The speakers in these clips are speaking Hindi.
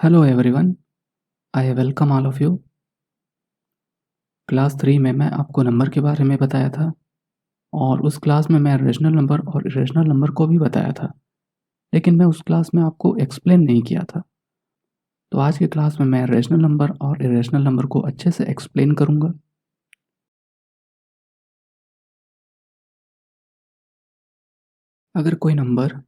Hello everyone, I welcome all of you. Class 3 में मैं आपको नंबर के बारे में बताया था और उस क्लास में मैं रेशनल नंबर और इरेशनल नंबर को भी बताया था, लेकिन मैं उस क्लास में आपको एक्सप्लेन नहीं किया था। तो आज की क्लास में मैं रेशनल नंबर और इरेशनल नंबर को अच्छे से एक्सप्लेन करूँगा। अगर कोई नंबर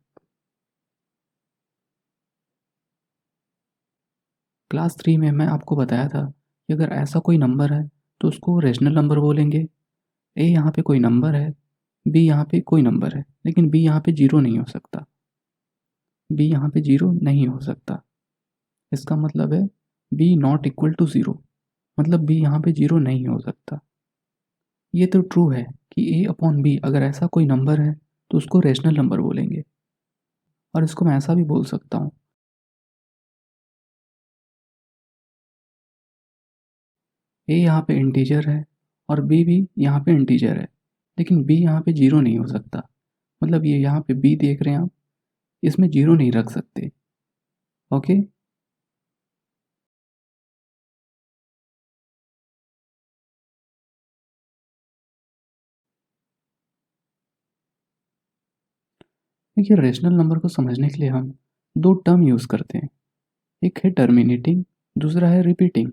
क्लास 3 में मैं आपको बताया था कि अगर ऐसा कोई नंबर है तो उसको रेशनल नंबर बोलेंगे। ए यहाँ पे कोई नंबर है, बी यहाँ पे कोई नंबर है, लेकिन बी यहाँ पे जीरो नहीं हो सकता। बी यहाँ पे जीरो नहीं हो सकता, इसका मतलब है B not equal to zero, मतलब बी यहाँ पे जीरो नहीं हो सकता। ये तो ट्रू है कि ए अपॉन बी अगर ऐसा कोई नंबर है तो उसको रेशनल नंबर बोलेंगे। और इसको मैं ऐसा भी बोल सकता हूँ, ए यहाँ पे इंटीजर है और बी भी यहाँ पे इंटीजर है, लेकिन बी यहाँ पे जीरो नहीं हो सकता। मतलब ये यहाँ पे बी देख रहे हैं आप, इसमें जीरो नहीं रख सकते। ओके, देखिए रेशनल नंबर को समझने के लिए हम दो टर्म यूज़ करते हैं। एक है टर्मिनेटिंग, दूसरा है रिपीटिंग।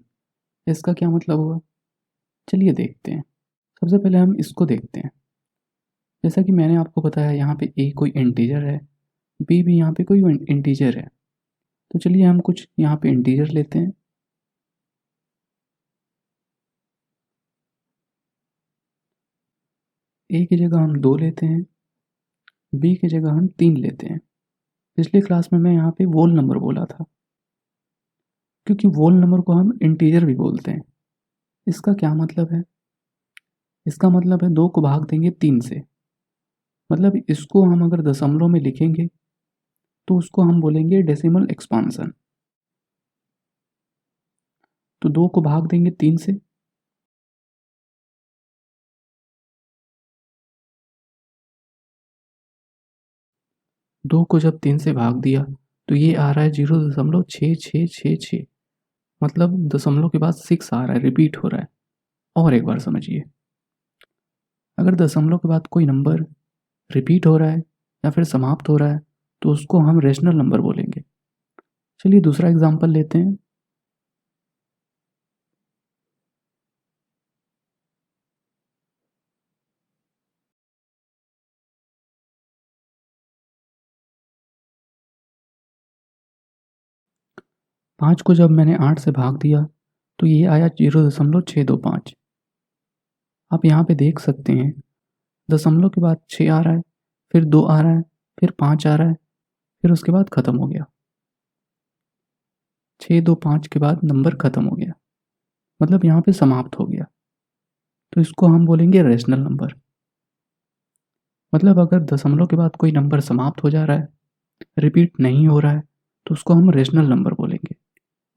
इसका क्या मतलब हुआ, चलिए देखते हैं। सबसे पहले हम इसको देखते हैं। जैसा कि मैंने आपको बताया यहाँ पे ए कोई इंटीजर है, बी भी यहाँ पे कोई इंटीजर है। तो चलिए हम कुछ यहाँ पे इंटीजर लेते हैं। ए की जगह हम 2 लेते हैं, बी की जगह हम 3 लेते हैं। पिछली क्लास में मैं यहाँ पे वोल नंबर बोला था, क्योंकि वोल नंबर को हम इंटीजर भी बोलते हैं। इसका क्या मतलब है, इसका मतलब है 2 को भाग देंगे 3 से। मतलब इसको हम अगर दशमलव में लिखेंगे तो उसको हम बोलेंगे डेसिमल एक्सपांसन। तो 2 को भाग देंगे 3 से, दो को जब 3 से भाग दिया तो ये आ रहा है 0.6666। मतलब दशमलव के बाद 6 आ रहा है, रिपीट हो रहा है। और एक बार समझिए, अगर दशमलव के बाद कोई नंबर रिपीट हो रहा है या फिर समाप्त हो रहा है तो उसको हम रेशनल नंबर बोलेंगे। चलिए दूसरा एग्जांपल लेते हैं। 5 को जब मैंने 8 से भाग दिया तो ये आया 0.625। आप यहाँ पे देख सकते हैं दशमलव के बाद 6 आ रहा है, फिर 2 आ रहा है, फिर 5 आ रहा है, फिर उसके बाद ख़त्म हो गया। 625 के बाद नंबर ख़त्म हो गया, मतलब यहाँ पे समाप्त हो गया। तो इसको हम बोलेंगे रेशनल नंबर। मतलब अगर दशमलव के बाद कोई नंबर समाप्त हो जा रहा है, रिपीट नहीं हो रहा है, तो उसको हम रेशनल नंबर बोलेंगे।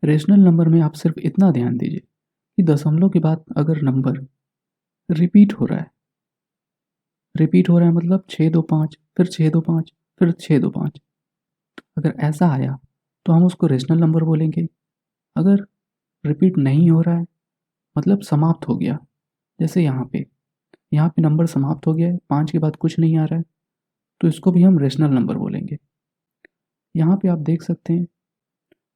रेशनल नंबर में आप सिर्फ इतना ध्यान दीजिए कि दशमलव के बाद अगर नंबर रिपीट हो रहा है मतलब 625, फिर 625, फिर 625, अगर ऐसा आया तो हम उसको रेशनल नंबर बोलेंगे। अगर रिपीट नहीं हो रहा है मतलब समाप्त हो गया, जैसे यहाँ पे नंबर समाप्त हो गया है, 5 के बाद कुछ नहीं आ रहा है, तो इसको भी हम रेशनल नंबर बोलेंगे। यहाँ पे आप देख सकते हैं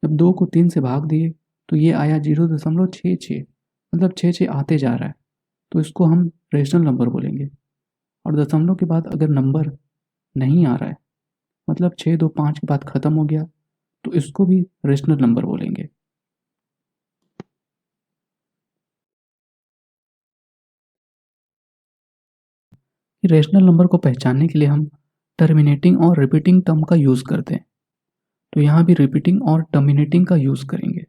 जब 2 को 3 से भाग दिए तो ये आया 0.66, मतलब 6 आते जा रहा है, तो इसको हम रेशनल नंबर बोलेंगे। और दशमलव के बाद अगर नंबर नहीं आ रहा है मतलब 625 के बाद ख़त्म हो गया, तो इसको भी रेशनल नंबर बोलेंगे। रेशनल नंबर को पहचानने के लिए हम टर्मिनेटिंग और रिपीटिंग टर्म का यूज़ करते हैं। तो यहाँ भी रिपीटिंग और टर्मिनेटिंग का यूज़ करेंगे।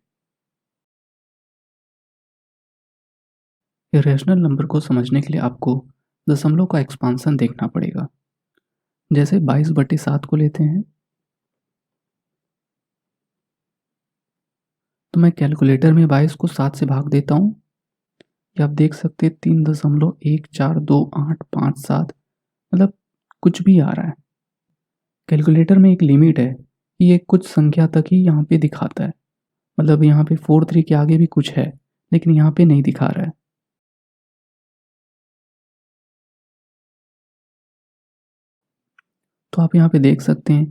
इरेशनल नंबर को समझने के लिए आपको दशमलव का एक्सपांसन देखना पड़ेगा। जैसे 22/7 को लेते हैं तो मैं कैलकुलेटर में 22 को 7 से भाग देता हूँ। ये आप देख सकते हैं 3.142857, मतलब कुछ भी आ रहा है। कैलकुलेटर में एक लिमिट है कि ये कुछ संख्या तक ही यहाँ पे दिखाता है, मतलब यहाँ पे 4 3 के आगे भी कुछ है लेकिन यहाँ पे नहीं दिखा रहा है। तो आप यहाँ पे देख सकते हैं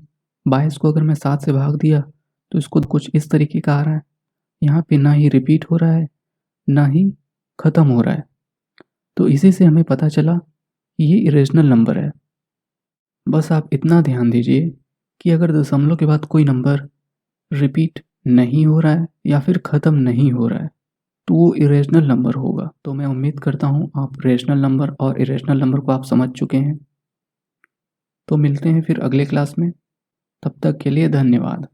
22 को अगर मैं 7 से भाग दिया तो इसको कुछ इस तरीके का आ रहा है। यहाँ पे ना ही रिपीट हो रहा है ना ही ख़त्म हो रहा है। तो इसी से हमें पता चला कि ये इरेशनल नंबर है। बस आप इतना ध्यान दीजिए कि अगर दशमलव के बाद कोई नंबर रिपीट नहीं हो रहा है या फिर ख़त्म नहीं हो रहा है तो वो इरेशनल नंबर होगा। तो मैं उम्मीद करता हूँ आप रेशनल नंबर और इरेशनल नंबर को आप समझ चुके हैं। तो मिलते हैं फिर अगले क्लास में। तब तक के लिए धन्यवाद।